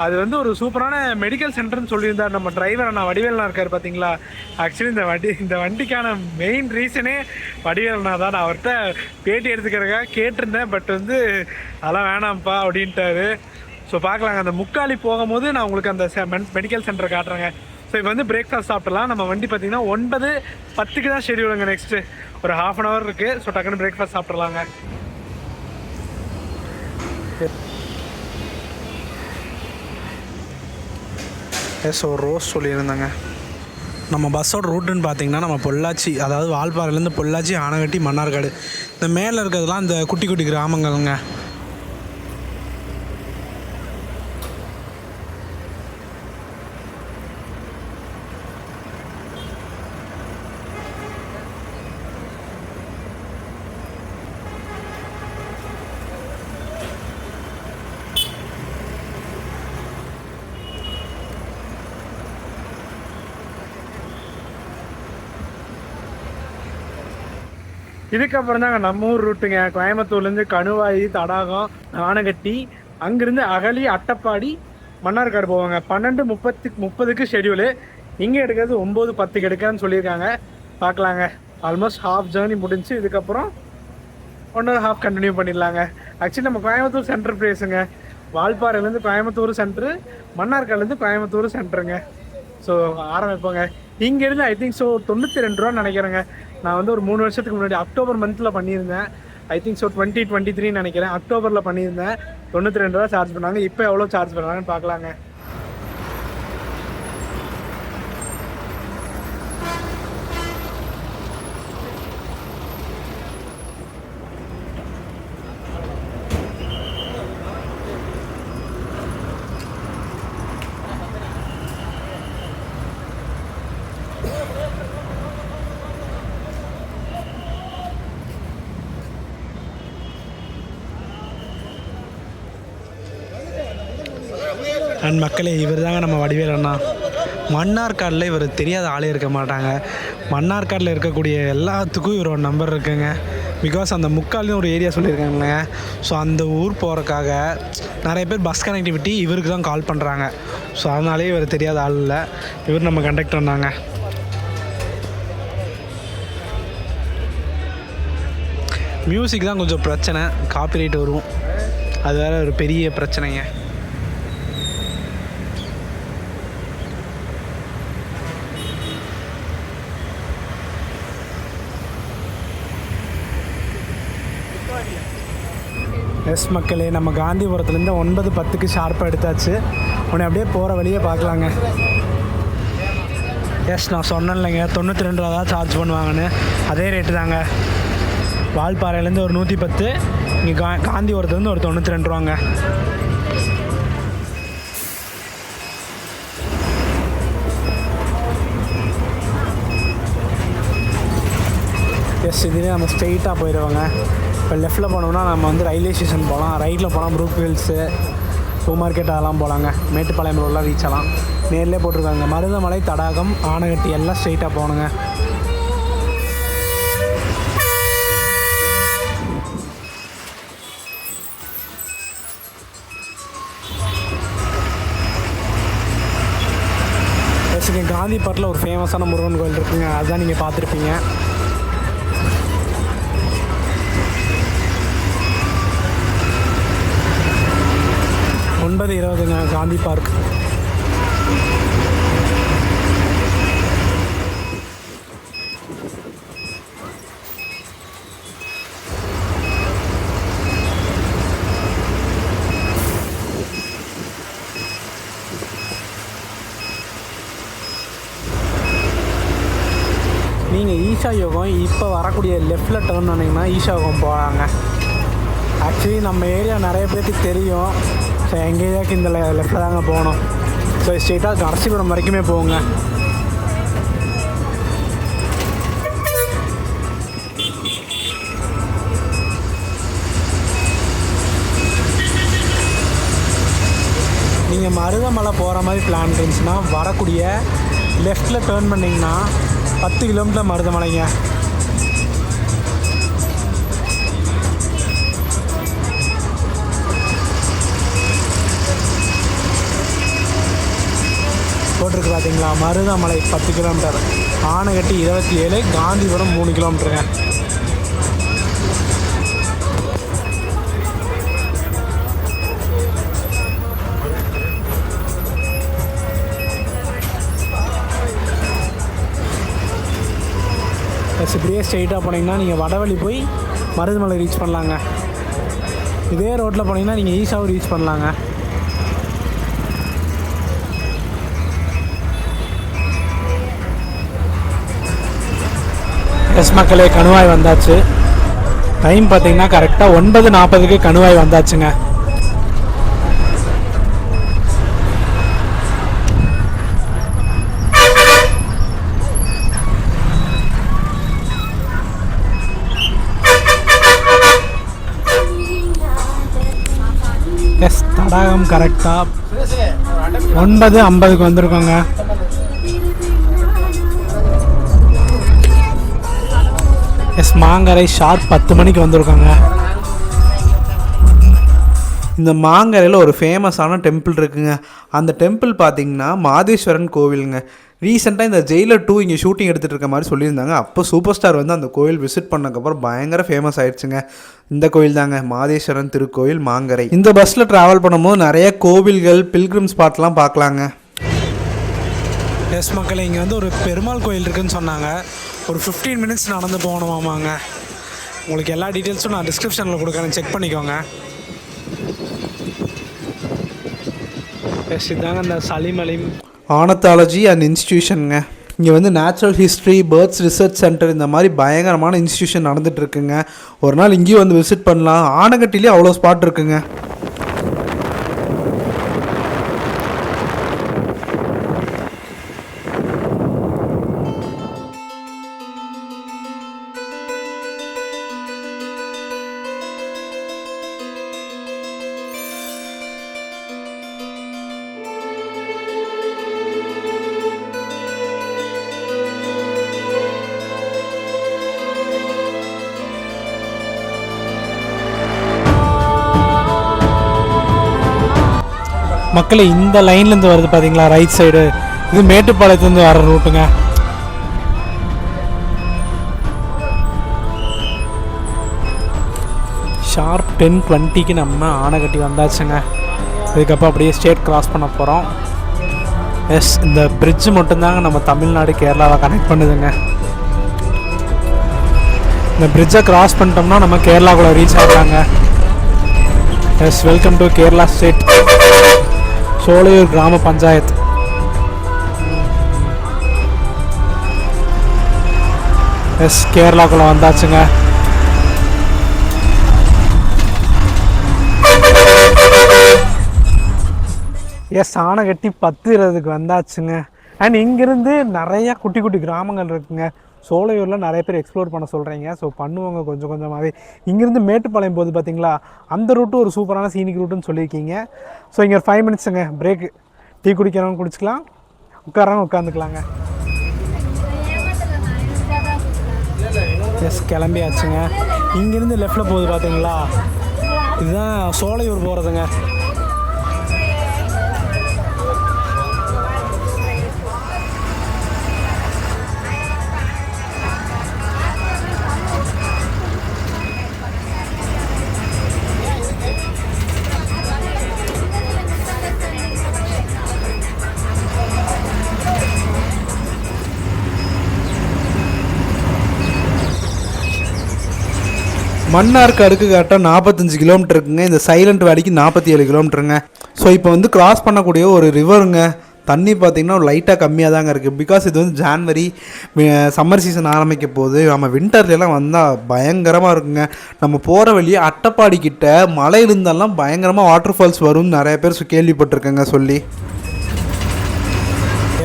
அது வந்து ஒரு சூப்பரான மெடிக்கல் சென்டர்னு சொல்லியிருந்தார் நம்ம டிரைவர் அண்ணா வடிவேலனா இருக்கார் பார்த்தீங்களா. ஆக்சுவலி இந்த வண்டிக்கான மெயின் ரீசனே வடிவேலனா தான். நான் அவர்கிட்ட பேட்டி எடுத்துக்கிறதுக்காக கேட்டிருந்தேன், பட் வந்து அதெல்லாம் வேணாம்ப்பா அப்படின்ட்டாரு. ஸோ பார்க்கலாங்க. அந்த முக்காலி போகும்போது நான் உங்களுக்கு அந்த மெடிக்கல் சென்டர் காட்டுறேங்க. ஸோ இப்போ வந்து பிரேக்ஃபாஸ்ட் சாப்பிடலாம். நம்ம வண்டி பார்த்திங்கன்னா 9:10 தான் ஷெடியூலுங்க. நெக்ஸ்ட்டு ஒரு 1/2 hour இருக்குது. ஸோ டக்குன்னு பிரேக்ஃபாஸ்ட் சாப்பிட்றலாங்க. எஸ், ஒரு ரோஸ் சொல்லியிருந்தாங்க. நம்ம பஸ்ஸோட ரூட்டுன்னு பார்த்திங்கன்னா நம்ம பொள்ளாச்சி, அதாவது வால்பாறையிலேருந்து பொள்ளாச்சி, ஆனகட்டி, மன்னார்காடு, இந்த மேலே இருக்கிறதுலாம் இந்த குட்டி குட்டி கிராமங்கள்ங்க. இதுக்கப்புறம் தாங்க நம்ம ஊர் ரூட்டுங்க. கோயம்புத்தூர்லேருந்து கணுவாயி, தடாகம், ஆனகட்டி, அங்கேருந்து அகலி, அட்டப்பாடி, மன்னார்காடு போவாங்க. 12:30 ஷெடியூலு. இங்கே எடுக்கிறது 9:10 எடுக்கிறேன்னு சொல்லியிருக்காங்க. பார்க்கலாங்க. ஆல்மோஸ்ட் ஹாஃப் ஜேர்னி முடிஞ்சு. இதுக்கப்புறம் 1.5 கண்டினியூ பண்ணிடலாங்க. ஆக்சுவலி நம்ம கோயம்புத்தூர் சென்டர் பிளேஸுங்க. வால்பாறையிலேருந்து கோயம்புத்தூர் சென்ட்ரு, மன்னார்காடுலேருந்து கோயம்புத்தூர் சென்டருங்க. ஸோ ஆரம்பிப்போங்க. இங்கேருந்து ஐ திங்க் ஸோ 92 ரூபான்னு நினைக்கிறேங்க. நான் வந்து ஒரு 3 வருஷத்துக்கு முன்னாடி அக்டோபர் மந்தில் பண்ணியிருந்தேன். ஐ திங்க் ஸோ 2023 நினைக்கிறேன். அக்டோபரில் பண்ணியிருந்தேன். 92 ரூபா சார்ஜ் பண்ணாங்க. இப்போ எவ்வளோ சார்ஜ் பண்ணுறாங்கன்னு பார்க்கலாங்க. அண்ட் மக்களே, இவர் தாங்க நம்ம வடிவேல் அண்ணா. மன்னார்காடில் இவர் தெரியாத ஆளே இருக்க மாட்டாங்க. மன்னார்காடில் இருக்கக்கூடிய எல்லாத்துக்கும் இவரோட நம்பர் இருக்குங்க. பிகாஸ் அந்த முக்கால்னு ஒரு ஏரியா சொல்லியிருக்காங்க. ஸோ அந்த ஊர் போகிறக்காக நிறைய பேர் பஸ் கனெக்டிவிட்டி இவருக்கு தான் கால் பண்ணுறாங்க. ஸோ அதனாலே இவர் தெரியாத ஆள் இல்லை. இவர் நம்ம கண்டக்டர் தாங்க. மியூசிக் தான் கொஞ்சம் பிரச்சனை, காப்பிரைட் வரும். அது வேறு ஒரு பெரிய பிரச்சனைங்க. எஸ் மக்களே, நம்ம காந்திபுரத்துலேருந்து 9:10 ஷார்ப்பாக எடுத்தாச்சு. உடனே அப்படியே போகிற வழியே பார்க்கலாங்க. எஸ், நான் சொன்னேன் இல்லைங்க 92 ரூபா தான் சார்ஜ் பண்ணுவாங்கன்னு. அதே ரேட்டு தாங்க. வால்பாறையிலேருந்து ஒரு 110, இங்கே காந்திபுரத்துலேருந்து ஒரு 92 ரூபாங்க. எஸ், இதுவே நம்ம ஸ்ட்ரெயிட்டாக போயிடுவாங்க. இப்போ லெஃப்ட்டில் போனோம்னா நம்ம வந்து ரயில்வே ஸ்டேஷன் போகலாம், ரைட்டில் போனால் ப்ரூக் ஹில்ஸு, சூப்பர் மார்க்கெட் அதெல்லாம் போகலாங்க. மேட்டுப்பாளையம் ரோடெலாம் ரீச் ஆகலாம். நேரிலே போட்டிருக்காங்க மருதமலை, தடாகம், ஆனைகட்டி எல்லாம் ஸ்ட்ரெயிட்டாக போகணுங்க. பேசிக்க காந்திபாட்டில் ஒரு ஃபேமஸான முருகன் கோயில் இருக்குங்க, அதுதான் நீங்கள் பார்த்துருப்பீங்க. ஒன்பது 20ங்க காந்தி பார்க். நீங்கள் ஈஷா யோகம் இப்போ வரக்கூடிய லெஃப்டில் டர்ன் பண்ணிங்கன்னா ஈஷா யோகம் போகிறாங்க. ஆக்சுவலி நம்ம ஏரியா நிறைய பேருக்கு தெரியும். ஸோ எங்கள் ஏரியாவுக்கு இந்த லெஃப்டில் தாங்க போகணும். ஸோ ஸ்ட்ரெயிட்டாக நரசிபுரம் வரைக்குமே போங்க. நீங்கள் மருதமலை போகிற மாதிரி பிளான் இருந்துச்சுன்னா வரக்கூடிய லெஃப்டில் டேர்ன் பண்ணிங்கன்னா 10 கிலோமீட்டர் மருதமலைங்க. போட்டிருக்கு பார்த்தீங்களா, மருதமலை 10 கிலோமீட்டர், ஆனைகட்டி 27, காந்திபுரம் 3 கிலோமீட்டருங்க. இப்படியே ஸ்ட்ரெயிட்டாக போனீங்கன்னா நீங்கள் வடவழி போய் மருதமலை ரீச் பண்ணலாங்க. இதே ரோட்டில் போனீங்கன்னா நீங்கள் ஈஷாவும் ரீச் பண்ணலாங்க. எஸ் மக்களே, கணுவாய் வந்தாச்சு. டைம் பார்த்தீங்கன்னா கரெக்டாக 9:40க்கு கணுவாய் வந்தாச்சுங்க. எஸ், தடாகம் கரெக்டாக 9:50க்கு வந்திருக்கோங்க. எஸ், மாங்கரை ஷார்ப் 10 மணிக்கு வந்திருக்காங்க. இந்த மாங்கரையில் ஒரு ஃபேமஸான டெம்பிள் இருக்குங்க. அந்த டெம்பிள் பார்த்திங்கன்னா மாதேஸ்வரன் கோவிலுங்க. ரீசெண்டாக இந்த ஜெயிலர் 2 இங்கே ஷூட்டிங் எடுத்துகிட்டு இருக்க மாதிரி சொல்லியிருந்தாங்க. அப்போ சூப்பர் ஸ்டார் வந்து அந்த கோவில் விசிட் பண்ணக்கப்புறம் பயங்கர ஃபேமஸ் ஆயிடுச்சுங்க. இந்த கோயில் தாங்க மாதேஸ்வரன் திருக்கோயில் மாங்கரை. இந்த பஸ்ஸில் ட்ராவல் பண்ணும்போது நிறைய கோவில்கள், பில்கிரிம் ஸ்பாட்லாம் பார்க்கலாங்க. எஸ் மக்களே, இங்கே வந்து ஒரு பெருமாள் கோயில் இருக்குதுன்னு சொன்னாங்க. ஒரு 15 மினிட்ஸ் நடந்து போகணுமாமாங்க. உங்களுக்கு எல்லா டீட்டெயில்ஸும் நான் டிஸ்கிரிப்ஷனில் கொடுக்குறேன், செக் பண்ணிக்கோங்க. எஸ், இதாங்க இந்த சலிமலை ஆனத்தாலஜி அண்ட் இன்ஸ்டியூஷனுங்க. இங்கே வந்து natural history, birds research centre இந்த மாதிரி பயங்கரமான இன்ஸ்டியூஷன் நடந்துகிட்ருக்குங்க. ஒரு நாள் இங்கேயும் வந்து விசிட் பண்ணலாம். ஆனைகட்டிலே அவ்வளோ ஸ்பாட் இருக்குங்க. மக்களே, இந்த லைன்லேருந்து வருது பார்த்தீங்களா ரைட் சைடு, இது மேட்டுப்பாளையத்துலேருந்து வர ரூட்டுங்க. ஷார்ப் 10:20க்கு நம்ம ஆனைகட்டி வந்தாச்சுங்க. இதுக்கப்புறம் அப்படியே ஸ்டேட் கிராஸ் பண்ண போகிறோம். எஸ், இந்த பிரிட்ஜு மட்டும்தாங்க நம்ம தமிழ்நாடு கேரளாவை கனெக்ட் பண்ணுதுங்க. இந்த பிரிட்ஜை கிராஸ் பண்ணிட்டோம்னா நம்ம கேரளாக்குள்ளே ரீச் ஆகிறாங்க. Yes, welcome to Kerala state, Solaiyur கிராம பஞ்சாயத்து. எஸ், கேரளாக்குள்ளே வந்தாச்சுங்க. எஸ் ஆனைக்கட்டி 10 வந்தாச்சுங்க. அண்ட் இங்கேருந்து நிறையா குட்டி குட்டி கிராமங்கள் இருக்குங்க. சோலையூரில் நிறைய பேர் எக்ஸ்ப்ளோர் பண்ண சொல்கிறீங்க. ஸோ பண்ணுவாங்க கொஞ்சம் கொஞ்சமாகவே. இங்கேருந்து மேட்டுப்பாளையம் போகுது பார்த்தீங்களா, அந்த ரூட்டு ஒரு சூப்பரான சீனிக் ரூட்டுன்னு சொல்லியிருக்கீங்க. ஸோ இங்கே ஒரு 5 மினிட்ஸுங்க பிரேக்கு. டீ குடிக்கிறவங்க குடிச்சிக்கலாம், உட்காரவங்க உட்காந்துக்கலாங்க. எஸ் கிளம்பியாச்சுங்க. இங்கேருந்து லெஃப்டில் போகுது பார்த்தீங்களா, இதுதான் சோலையூர் போகிறதுங்க. மன்னார்காடுக்கு கரெக்டாக 45 கிலோமீட்டர் இருக்குங்க. இந்த சைலண்ட் வேலிக்கு 47 கிலோமீட்டருங்க. ஸோ இப்போ வந்து கிராஸ் பண்ணக்கூடிய ஒரு ரிவருங்க. தண்ணி பார்த்திங்கன்னா லைட்டாக கம்மியாக தாங்க இருக்குது. பிகாஸ் இது வந்து ஜான்வரி, சம்மர் சீசன் ஆரம்பிக்க போகுது. நம்ம வின்டர்லாம் வந்தால் பயங்கரமாக இருக்குங்க. நம்ம போகிற வழியே அட்டப்பாடி கிட்ட மலையிலிருந்தெல்லாம் பயங்கரமாக வாட்டர் ஃபால்ஸ் வரும்னு நிறைய பேர் கேள்விப்பட்டிருக்கேங்க சொல்லி.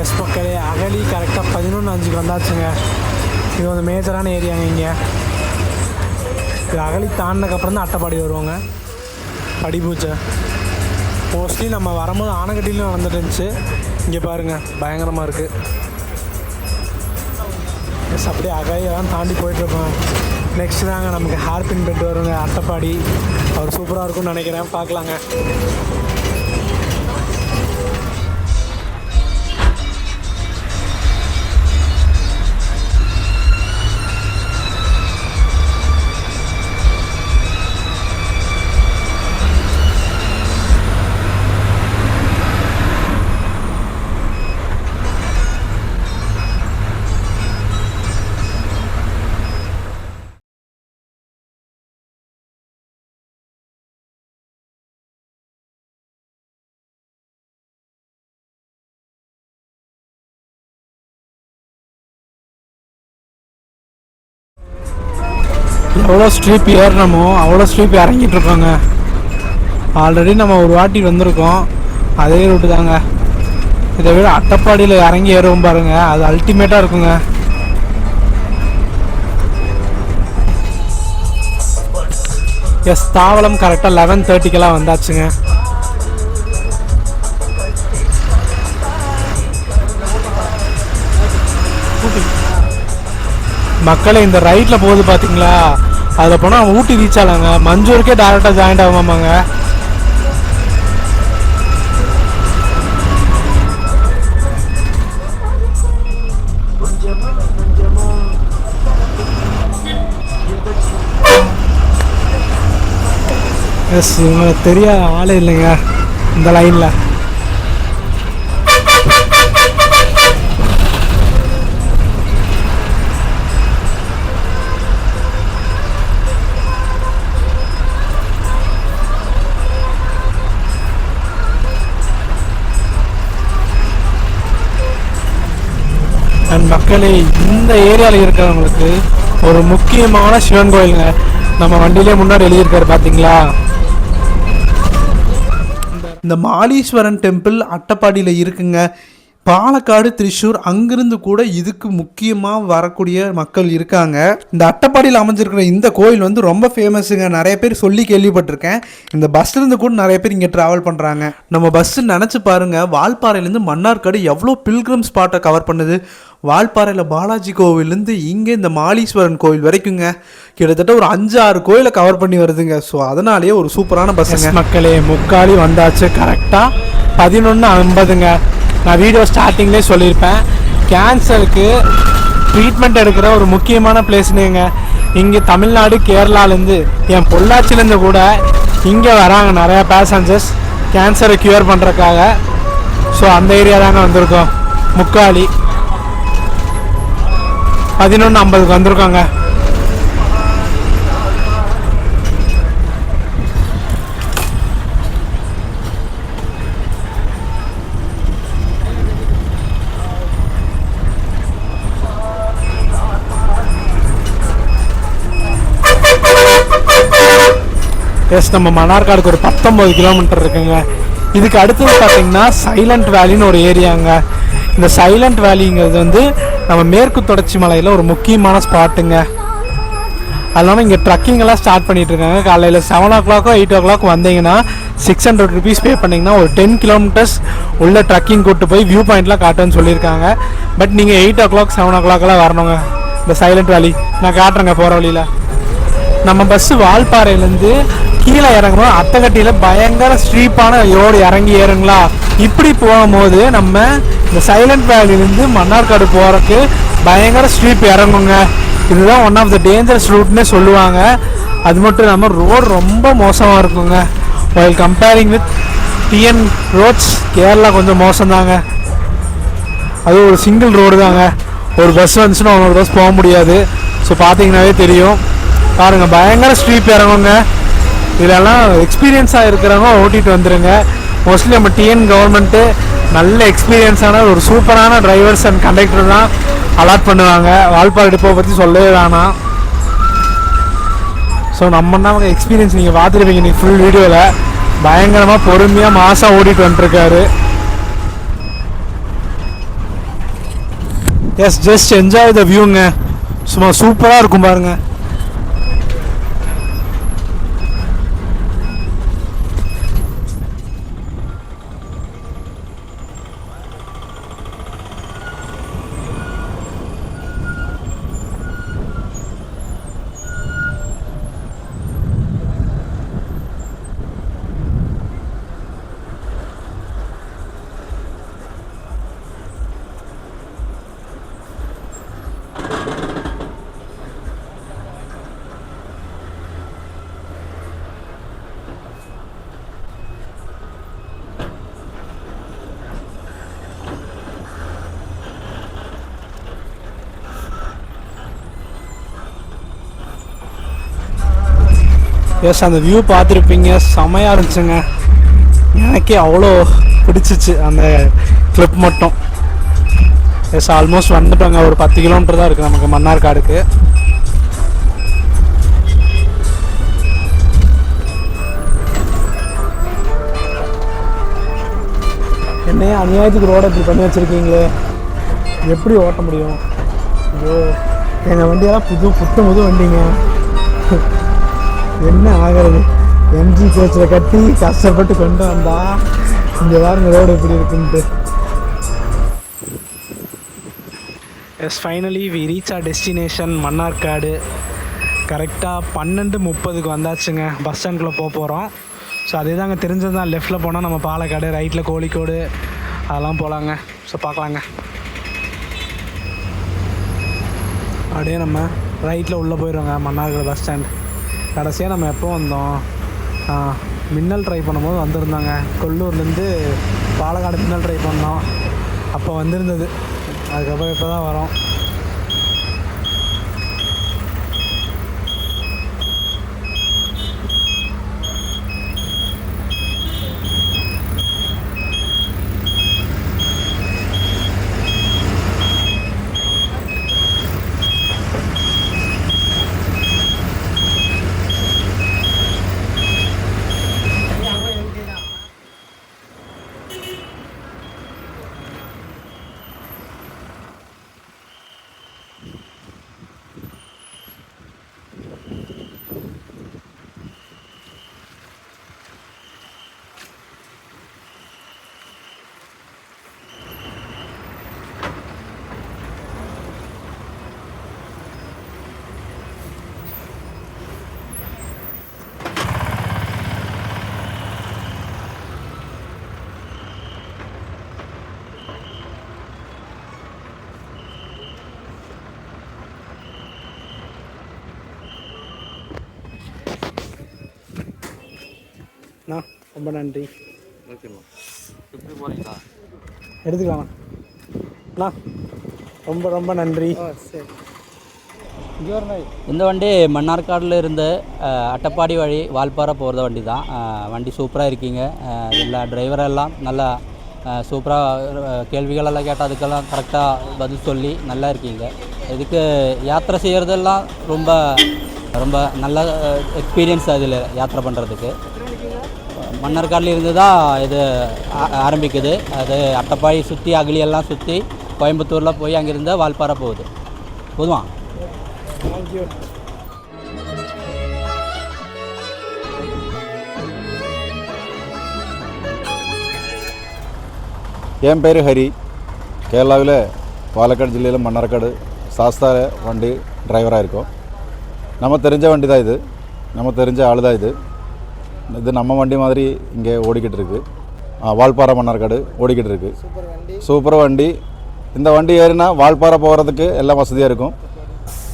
எஸ் மக்களே, அகலி கரெக்டாக 11:05 வந்தாச்சுங்க. இது ஒரு மேஜரான ஏரியாங்க. இங்கே இது அகலி தாண்டினதுக்கப்புறம் தான் அட்டைப்பாடி வருவாங்க. படிப்பூச்சை மோஸ்ட்லி நம்ம வரும்போது ஆனைக்கட்டிலும் நடந்துட்டு இருந்துச்சு. இங்கே பாருங்கள் பயங்கரமாக இருக்குது. எஸ் அப்படியே அகலியெல்லாம் தாண்டி போயிட்டுருக்கோம். நெக்ஸ்ட் தாங்க நமக்கு ஹேர்பின் பெட் வருங்க. அட்டைப்பாடி அவர் சூப்பராக இருக்கும்னு நினைக்கிறேன். பார்க்கலாங்க. எவ்வளோ ஸ்ட்ரீப் ஏறினமோ அவ்வளோ ஸ்ட்ரீப் இறங்கிட்டு இருக்கோங்க. ஆல்ரெடி நம்ம ஒரு வாட்டி வந்திருக்கோம், அதே ரூட்டு தாங்க. இதை விட அட்டப்பாடியில் இறங்கி ஏறுவோம் பாருங்க, அது அல்டிமேட்டாக இருக்குங்க. எஸ் தாவளம் கரெக்டாக 11:30 வந்தாச்சுங்க. மக்களே இந்த ரைட்டில் போகுது பார்த்தீங்களா, அதில் போனால் ஊட்டி ரீச் ஆகலாங்க. மஞ்சூருக்கே டேரெக்டாக ஜாயிண்ட் ஆகுமாங்க. எஸ் உங்களுக்கு தெரியாத ஆளே இல்லைங்க இந்த லைனில். அண்ட் மக்களே, இந்த ஏரியாவில் இருக்கிறவங்களுக்கு ஒரு முக்கியமான சிவன் கோயிலுங்க. நம்ம வண்டியிலே முன்னாடி எழுதியிருக்காரு பார்த்தீங்களா. இந்த மாலீஸ்வரன் டெம்பிள் அட்டப்பாடியில் இருக்குங்க. பாலக்காடு, திரிசூர் அங்கிருந்து கூட இதுக்கு முக்கியமாக வரக்கூடிய மக்கள் இருக்காங்க. இந்த அட்டப்பாடியில் அமைஞ்சிருக்கிற இந்த கோயில் வந்து ரொம்ப ஃபேமஸுங்க. நிறைய பேர் சொல்லி கேள்விப்பட்டிருக்கேன். இந்த பஸ்லேருந்து கூட நிறைய பேர் இங்கே ட்ராவல் பண்ணுறாங்க. நம்ம பஸ்ஸு நினச்சி பாருங்கள், வால்பாறையிலேருந்து மன்னார்காடு எவ்வளோ பில்கிரம் ஸ்பாட்டை கவர் பண்ணுது. வால்பாறையில் பாலாஜி கோவிலேருந்து இங்கே இந்த மாலீஸ்வரன் கோவில் வரைக்குங்க கிட்டத்தட்ட ஒரு 5-6 கோயிலை கவர் பண்ணி வருதுங்க. ஸோ அதனாலேயே ஒரு சூப்பரான பஸ்ஸுங்க. மக்களே, முக்காலி வந்தாச்சு. கரெக்டாக 11:50ங்க. நான் வீடியோ ஸ்டார்டிங்லேயே சொல்லியிருப்பேன், கேன்சருக்கு ட்ரீட்மெண்ட் எடுக்கிற ஒரு முக்கியமான பிளேஸ்னுங்க. இங்கே தமிழ்நாடு, கேரளாலேருந்து, என் பொள்ளாச்சிலேருந்து கூட இங்கே வராங்க நிறையா பேசஞ்சர்ஸ் கேன்சரை க்யூர் பண்ணுறதுக்காக. ஸோ அந்த ஏரியா தாங்க வந்திருக்கோம். முக்காலி 11:50 வந்திருக்கோங்க. எஸ் நம்ம மன்னார்காடுக்கு ஒரு 19 கிலோமீட்டர் இருக்குங்க. இதுக்கு அடுத்தது பார்த்திங்கன்னா சைலண்ட் வேலின்னு ஒரு ஏரியாங்க. இந்த சைலண்ட் வேலிங்கிறது வந்து நம்ம மேற்கு தொடர்ச்சி மலையில் ஒரு முக்கியமான ஸ்பாட்டுங்க. அது இல்லாமல் இங்கே ட்ரக்கிங் எல்லாம் ஸ்டார்ட் பண்ணிகிட்ருக்காங்க. காலையில் 7 o'clock 8 o'clock வந்தீங்கன்னா 600 rupees பே பண்ணிங்கன்னா ஒரு 10 kilometers உள்ள ட்ரக்கிங் கூப்பிட்டு போய் வியூ பாயிண்ட்லாம் காட்டுன்னு சொல்லியிருக்காங்க. பட் நீங்கள் 8 o'clock 7 o'clock வரணுங்க இந்த சைலண்ட் வேலி. நான் காட்டுறேங்க போகிற வழியில். நம்ம பஸ்ஸு வால்பாறையிலேருந்து கீழே இறங்குறோம். அத்தைக்கட்டியில் பயங்கர ஸ்ட்ரீப்பான ரோடு இறங்கி ஏறுங்களா. இப்படி போகும்போது நம்ம இந்த சைலண்ட் வேலியிலேருந்து மன்னார்காடு போகிறதுக்கு பயங்கர ஸ்ட்ரீப் இறங்குங்க. இதுதான் ஒன் ஆஃப் த டேஞ்சரஸ் ரூட்னே சொல்லுவாங்க. அது மட்டும் இல்லாமல் ரோடு ரொம்ப மோசமாக இருக்குங்க. While comparing with TN roads Kerala கொஞ்சம் மோசம்தாங்க. அது ஒரு சிங்கிள் ரோடு தாங்க. ஒரு பஸ் வந்துச்சுன்னா ஒரு பஸ் போக முடியாது. ஸோ பார்த்தீங்கன்னாவே தெரியும். பாருங்கள் பயங்கர ஸ்ட்ரீப் இறங்குங்க. இதெல்லாம் எக்ஸ்பீரியன்ஸாக இருக்கிறவங்க ஓட்டிகிட்டு வந்துடுங்க. மோஸ்ட்லி நம்ம டிஎன் கவர்மெண்ட்டு நல்ல எக்ஸ்பீரியன்ஸான ஒரு சூப்பரான டிரைவர்ஸ் அண்ட் கண்டக்டர் தான் அலாட் பண்ணுவாங்க. வால்பாறை டிப்போ பற்றி சொல்லவே வேணாம். ஸோ நம்ம எக்ஸ்பீரியன்ஸ் நீங்கள் பார்த்துருப்பீங்க நீங்கள் ஃபுல் வீடியோவில். பயங்கரமாக பொறுமையாக மாசாக ஓடிட்டு வந்துட்டுருக்காரு. எஸ் ஜஸ்ட் என்ஜாய் த வியூங்க. சும்மா சூப்பராக இருக்கும் பாருங்கள். எஸ் அந்த வியூ பார்த்துருப்பீங்க. செமையாக இருந்துச்சுங்க. எனக்கே அவ்வளோ பிடிச்சிச்சு அந்த கிளிப் மட்டும். எஸ் ஆல்மோஸ்ட் வந்துட்டோங்க. ஒரு 10 கிலோமீட்டர் தான் இருக்குது நமக்கு மன்னார்காடுக்கு. என்னையே அநியாயத்துக்கு ரோடை இப்படி பண்ணி வச்சுருக்கீங்களே, எப்படி ஓட்ட முடியும்? ஐயோ எங்கள் வண்டியெல்லாம் புது வண்டிங்க. என்ன ஆகிறது? எம்ஜி கோச்சில் கட்டி கஷ்டப்பட்டு கொண்டு வந்தா இங்கே பாருங்க ரோடு எப்படி இருக்குன்ட்டு. Yes finally we reach our destination Mannarkad. கரெக்டாக 12:30 வந்தாச்சுங்க. பஸ் ஸ்டாண்டுக்குள்ளே போகிறோம். ஸோ அதே தாங்க தெரிஞ்சது தான். லெஃப்ட்டில் போனால் நம்ம பாலக்காடு, ரைட்டில் கோழிக்கோடு அதெல்லாம் போகலாங்க. ஸோ பார்க்கலாங்க. அப்படியே நம்ம ரைட்டில் உள்ளே போயிடுவோங்க மன்னார்காடு பஸ் ஸ்டாண்ட். கடைசியாக நம்ம எப்போ வந்தோம்? மின்னல் ட்ரை பண்ணும்போது வந்திருந்தாங்க. கொல்லூர்லேருந்து பாலக்காடு மின்னல் ட்ரை பண்ணோம். அப்போ வந்திருந்தது. அதுக்கப்புறம் இப்போ தான் வரோம். ரொம்ப நன்றி. எடுத்துக்கலாம்ண்ணா. ரொம்ப ரொம்ப நன்றி. இந்த வண்டி மன்னார்காடில் இருந்து அட்டப்பாடி வழி வால்பாறை போகிற வண்டி தான். வண்டி சூப்பராக இருக்கீங்க. எல்லா டிரைவரெல்லாம் நல்லா சூப்பராக கேள்விகளெல்லாம் கேட்டால் அதுக்கெல்லாம் கரெக்டாக பதில் சொல்லி நல்லா இருக்கீங்க. இதுக்கு யாத்திரை செய்கிறதெல்லாம் ரொம்ப ரொம்ப நல்ல எக்ஸ்பீரியன்ஸ் அதில் யாத்திரை பண்ணுறதுக்கு. மன்னார்காடில் இருந்து தான் இது ஆரம்பிக்குது. அது அட்டப்பாடி சுற்றி அகலியெல்லாம் சுற்றி கோயம்புத்தூரில் போய் அங்கேருந்து வால்பாறை போகுது. போதுமா? தேங்க்யூ. என் பேர் ஹரி. கேரளாவில் பாலக்காடு ஜில்லையில் மன்னார்காடு சாஸ்தா வண்டி டிரைவராக இருக்கோம். நம்ம தெரிஞ்ச வண்டி தான் இது, நம்ம தெரிஞ்ச ஆள் தான் இது. இது நம்ம வண்டி மாதிரி இங்கே ஓடிக்கிட்டு இருக்குது. வால்பாறை மன்னார்காடு ஓடிக்கிட்டு இருக்குது. சூப்பர் வண்டி. இந்த வண்டி ஏறினா வால்பாறை போகிறதுக்கு எல்லாம் வசதியாக இருக்கும்.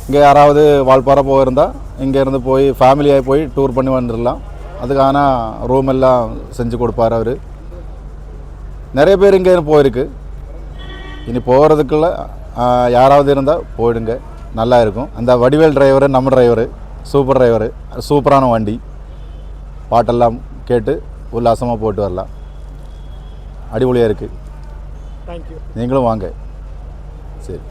இங்கே யாராவது வால்பாறை போயிருந்தால் இங்கேருந்து போய் ஃபேமிலியாக போய் டூர் பண்ணி வந்துடலாம். அதுக்கான ரூம் எல்லாம் செஞ்சு கொடுப்பார் அவர். நிறைய பேர் இங்கே போயிருக்கு. இனி போகிறதுக்குள்ள யாராவது இருந்தால் போயிடுங்க, நல்லா இருக்கும். அந்த வடிவேல் டிரைவரு நம்ம டிரைவரு, சூப்பர் டிரைவரு, சூப்பரான வண்டி. பாட்டெல்லாம் கேட்டு உல்லாசமாக போயிட்டு வரலாம். அடிப்பொலியாக இருக்குது. தேங்க்யூ. நீங்களும் வாங்க. சரி.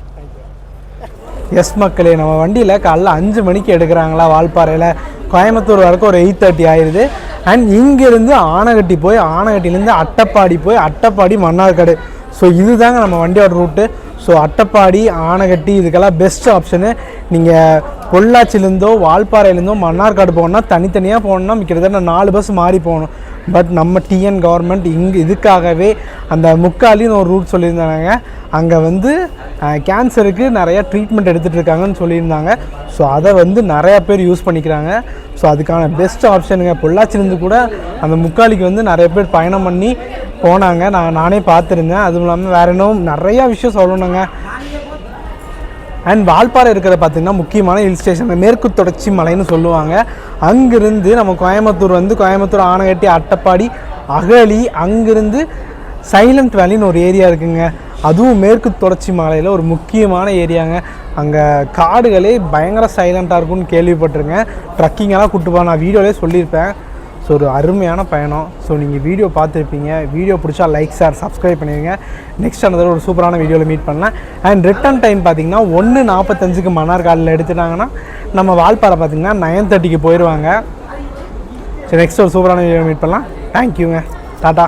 எஸ் மக்களே, நம்ம வண்டியில் காலைல 5 மணிக்கு எடுக்கிறாங்களா வால்பாறையில். கோயம்புத்தூர் வரைக்கும் ஒரு 8:30 ஆயிடுது. அண்ட் இங்கேருந்து ஆனகட்டி போய் ஆனகட்டிலேருந்து அட்டப்பாடி போய் அட்டப்பாடி மன்னார்காடு. ஸோ இதுதாங்க நம்ம வண்டியோட ரூட்டு. ஸோ அட்டப்பாடி ஆனகட்டி இதுக்கெல்லாம் பெஸ்ட் ஆப்ஷனு. நீங்கள் பொள்ளாச்சிலேருந்தோ வால்பாறையிலேருந்தோ மன்னார்காடு போகணுன்னா தனித்தனியாக போகணுன்னா கிட்டத்தட்ட 4 பஸ் மாறி போகணும். பட் நம்ம டிஎன் கவர்மெண்ட் இதுக்காகவே அந்த முக்காலின்னு ஒரு ரூட் சொல்லியிருந்தாங்க. அங்கே கேன்சருக்கு நிறையா ட்ரீட்மெண்ட் எடுத்துகிட்டு இருக்காங்கன்னு சொல்லியிருந்தாங்க. ஸோ அதை நிறையா பேர் யூஸ் பண்ணிக்கிறாங்க. ஸோ அதுக்கான பெஸ்ட் ஆப்ஷனுங்க. பொள்ளாச்சிலேருந்து கூட அந்த முக்காலிக்கு நிறைய பேர் பயணம் பண்ணி போனாங்க. நானே பார்த்துருந்தேன். அதுவும் இல்லாமல் வேறு இன்னும் நிறையா விஷயம் சொல்லணுங்க. அண்ட் வால்பாறை இருக்கிற பார்த்திங்கன்னா முக்கியமான ஹில் ஸ்டேஷன் மேற்கு தொடர்ச்சி மலைன்னு சொல்லுவாங்க. அங்கேருந்து நம்ம கோயம்புத்தூர் ஆனகட்டி அட்டப்பாடி அகழி, அங்கேருந்து சைலண்ட் வேலின்னு ஒரு ஏரியா இருக்குங்க. அதுவும் மேற்கு தொடர்ச்சி மலையில் ஒரு முக்கியமான ஏரியாங்க. அங்கே காடுகளே பயங்கர சைலண்ட்டாக இருக்கும்னு கேள்விப்பட்டிருக்கேன். ட்ரக்கிங்கெல்லாம் கூப்பிட்டு போக நான் வீடியோலேயே சொல்லியிருப்பேன். ஸோ ஒரு அருமையான பயணம். ஸோ நீங்கள் வீடியோ பார்த்துருப்பீங்க. வீடியோ பிடிச்சா லைக், ஷேர், சப்ஸ்கிரைப் பண்ணிடுங்க. நெக்ஸ்ட் அந்த ஒரு சூப்பரான வீடியோவில் மீட் பண்ணலாம். அண்ட் ரிட்டன் டைம் பார்த்திங்கன்னா 1:45 மன்னார்காடில் எடுத்துட்டாங்கன்னா நம்ம வால்பாறை பார்த்திங்கன்னா 9:30 போயிடுவாங்க. சரி, நெக்ஸ்ட் ஒரு சூப்பரான வீடியோ மீட் பண்ணலாம். தேங்க்யூங்க. டாட்டா.